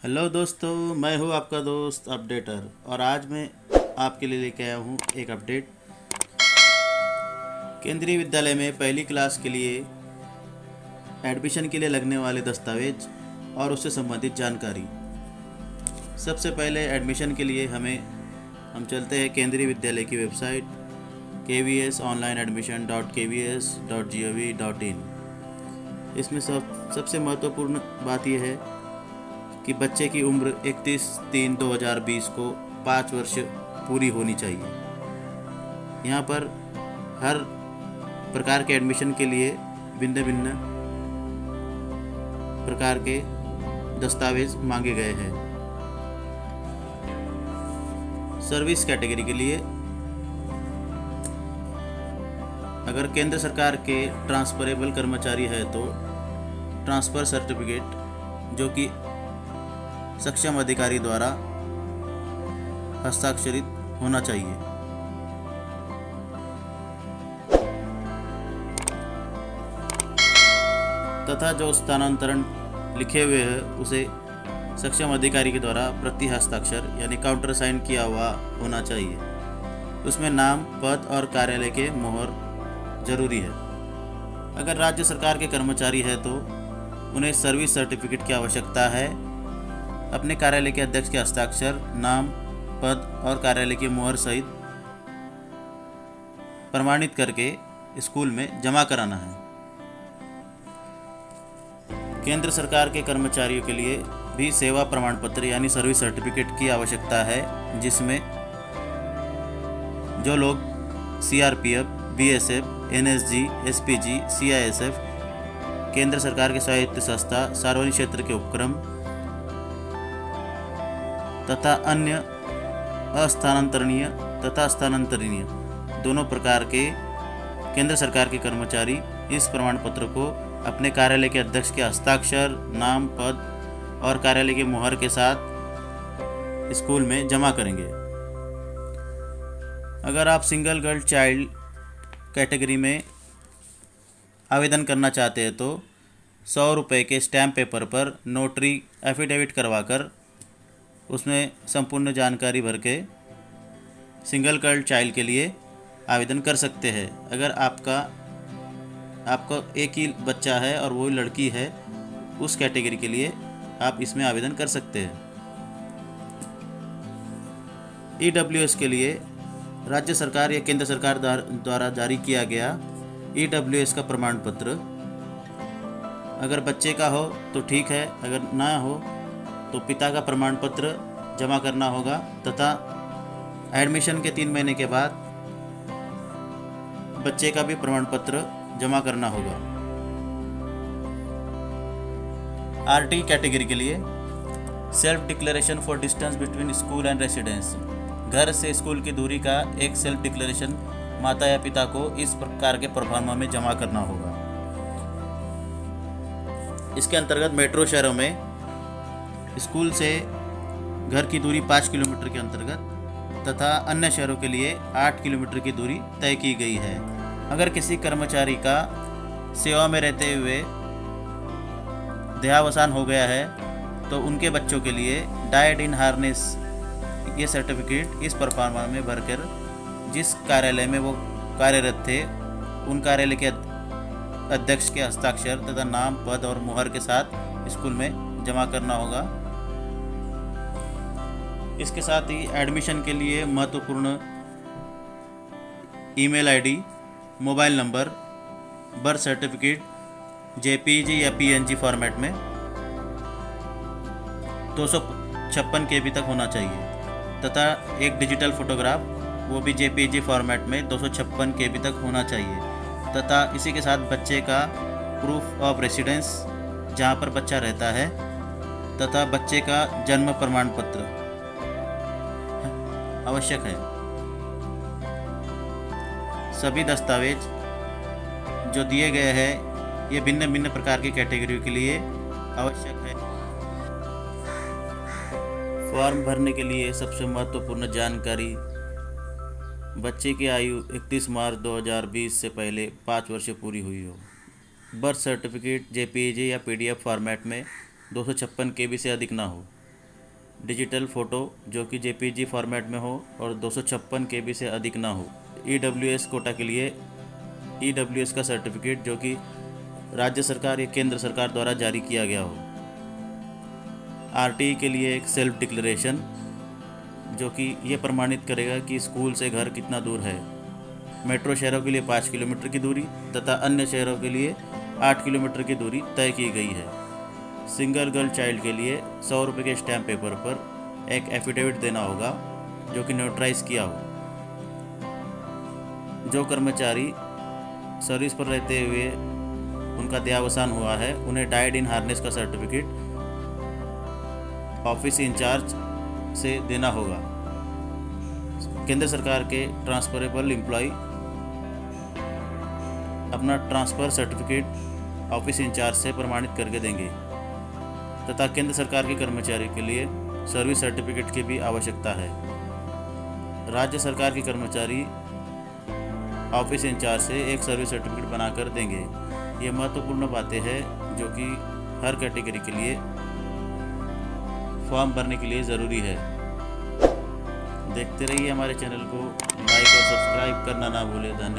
Hello दोस्तों, मैं हूं आपका दोस्त अपडेटर और आज मैं आपके लिए लेके आया हूं एक अपडेट। केंद्रीय विद्यालय में पहली क्लास के लिए एडमिशन के लिए लगने वाले दस्तावेज और उससे संबंधित जानकारी। सबसे पहले एडमिशन के लिए हम चलते हैं केंद्रीय विद्यालय की वेबसाइट kvsonlineadmission.kvs.gov.in। इसमें सबसे महत्वपूर्ण बात यह है कि बच्चे की उम्र 31/3/2020 को 5 वर्ष पूरी होनी चाहिए। यहाँ पर हर प्रकार के एडमिशन के लिए भिन्न भिन्न प्रकार के दस्तावेज मांगे गए हैं। सर्विस कैटेगरी के लिए अगर केंद्र सरकार के ट्रांसफरेबल कर्मचारी है तो ट्रांसफ़र सर्टिफिकेट जो कि सक्षम अधिकारी द्वारा हस्ताक्षरित होना चाहिए। तथा जो स्थानांतरण लिखे हुए हैं उसे सक्षम अधिकारी के द्वारा प्रति हस्ताक्षर यानी काउंटर साइन किया हुआ होना चाहिए। उसमें नाम, पद और कार्यालय के मोहर जरूरी है। अगर राज्य सरकार के कर्मचारी है तो उन्हें सर्विस सर्टिफिकेट की आवश्यकता है। अपने कार्यालय के अध्यक्ष के हस्ताक्षर, नाम, पद और कार्यालय की मोहर सहित प्रमाणित करके स्कूल में जमा कराना है। केंद्र सरकार के कर्मचारियों के लिए भी सेवा प्रमाण पत्र यानी सर्विस सर्टिफिकेट की आवश्यकता है, जिसमें जो लोग CRPF, BSF, NSG, SPG, CISF, केंद्र सरकार के स्वायत्त संस्था, सार्वजनिक क्षेत्र के उपक्रम तथा अन्य अस्थानांतरणीय तथा स्थानांतरणीय दोनों प्रकार के केंद्र सरकार के कर्मचारी इस प्रमाण पत्र को अपने कार्यालय के अध्यक्ष के हस्ताक्षर, नाम, पद और कार्यालय की मुहर के साथ स्कूल में जमा करेंगे। अगर आप सिंगल गर्ल चाइल्ड कैटेगरी में आवेदन करना चाहते हैं तो 100 रुपये के स्टैम्प पेपर पर नोटरी एफिडेविट करवाकर उसमें संपूर्ण जानकारी भर के सिंगल गर्ल चाइल्ड के लिए आवेदन कर सकते हैं। अगर आपका एक ही बच्चा है और वो लड़की है, उस कैटेगरी के लिए आप इसमें आवेदन कर सकते हैं। ईडब्ल्यूएस के लिए राज्य सरकार या केंद्र सरकार द्वारा जारी किया गया ईडब्ल्यूएस का प्रमाण पत्र अगर बच्चे का हो तो ठीक है, अगर ना हो तो पिता का प्रमाण पत्र जमा करना होगा तथा एडमिशन के 3 महीने के बाद बच्चे का भी प्रमाण पत्र जमा करना होगा। आरटी कैटेगरी के लिए self declaration for distance between school and residence, घर से स्कूल की दूरी का एक सेल्फ डिक्लेरेशन माता या पिता को इस प्रकार के प्रोफार्मा में जमा करना होगा। इसके अंतर्गत मेट्रो शहरों में स्कूल से घर की दूरी 5 किलोमीटर के अंतर्गत तथा अन्य शहरों के लिए 8 किलोमीटर की दूरी तय की गई है। अगर किसी कर्मचारी का सेवा में रहते हुए देहावसान हो गया है तो उनके बच्चों के लिए डाइड इन हार्नेस ये सर्टिफिकेट इस प्रोफार्मा में भरकर जिस कार्यालय में वो कार्यरत थे उन कार्यालय के अध्यक्ष के हस्ताक्षर तथा नाम, पद और मुहर के साथ स्कूल में जमा करना होगा। इसके साथ ही एडमिशन के लिए महत्वपूर्ण email ID, mobile number, birth certificate JPG या पीएनजी फॉर्मेट में 256 KB तक होना चाहिए तथा एक डिजिटल फोटोग्राफ वो भी जेपीजी फॉर्मेट में 256 KB तक होना चाहिए तथा इसी के साथ बच्चे का प्रूफ ऑफ रेसिडेंस जहाँ पर बच्चा रहता है तथा बच्चे का जन्म प्रमाण पत्र आवश्यक है। सभी दस्तावेज जो दिए गए हैं ये भिन्न भिन्न प्रकार की कैटेगरी के लिए आवश्यक है। फॉर्म भरने के लिए सबसे महत्वपूर्ण जानकारी, बच्चे की आयु 31 मार्च 2020 से पहले 5 वर्ष पूरी हुई हो। बर्थ सर्टिफिकेट जेपीईजी या पीडीएफ फॉर्मेट में 256 KB से अधिक ना हो। डिजिटल फ़ोटो जो कि जेपीजी फॉर्मेट में हो और 256 KB से अधिक ना हो। ईडब्ल्यूएस कोटा के लिए ईडब्ल्यूएस का सर्टिफिकेट जो कि राज्य सरकार या केंद्र सरकार द्वारा जारी किया गया हो। आरटीई के लिए एक सेल्फ डिक्लेरेशन जो कि ये प्रमाणित करेगा कि स्कूल से घर कितना दूर है। मेट्रो शहरों के लिए 5 किलोमीटर की दूरी तथा अन्य शहरों के लिए 8 किलोमीटर की दूरी तय की गई है। सिंगल गर्ल चाइल्ड के लिए 100 रुपये के स्टैम्प पेपर पर एक एफिडेविट देना होगा जो कि नोटराइज किया हो। जो कर्मचारी सर्विस पर रहते हुए उनका देहावसान हुआ है उन्हें डाइड इन हार्नेस का सर्टिफिकेट ऑफिस इंचार्ज से देना होगा। केंद्र सरकार के ट्रांसफरेबल एम्प्लॉय अपना ट्रांसफ़र सर्टिफिकेट ऑफिस इंचार्ज से प्रमाणित करके देंगे तथा केंद्र सरकार के कर्मचारी के लिए सर्विस सर्टिफिकेट की भी आवश्यकता है। राज्य सरकार के कर्मचारी ऑफिस इंचार्ज से एक सर्विस सर्टिफिकेट बनाकर देंगे। ये महत्वपूर्ण बातें हैं जो कि हर कैटेगरी के लिए फॉर्म भरने के लिए ज़रूरी है। देखते रहिए हमारे चैनल को, लाइक और सब्सक्राइब करना ना भूलें। धन्यवाद।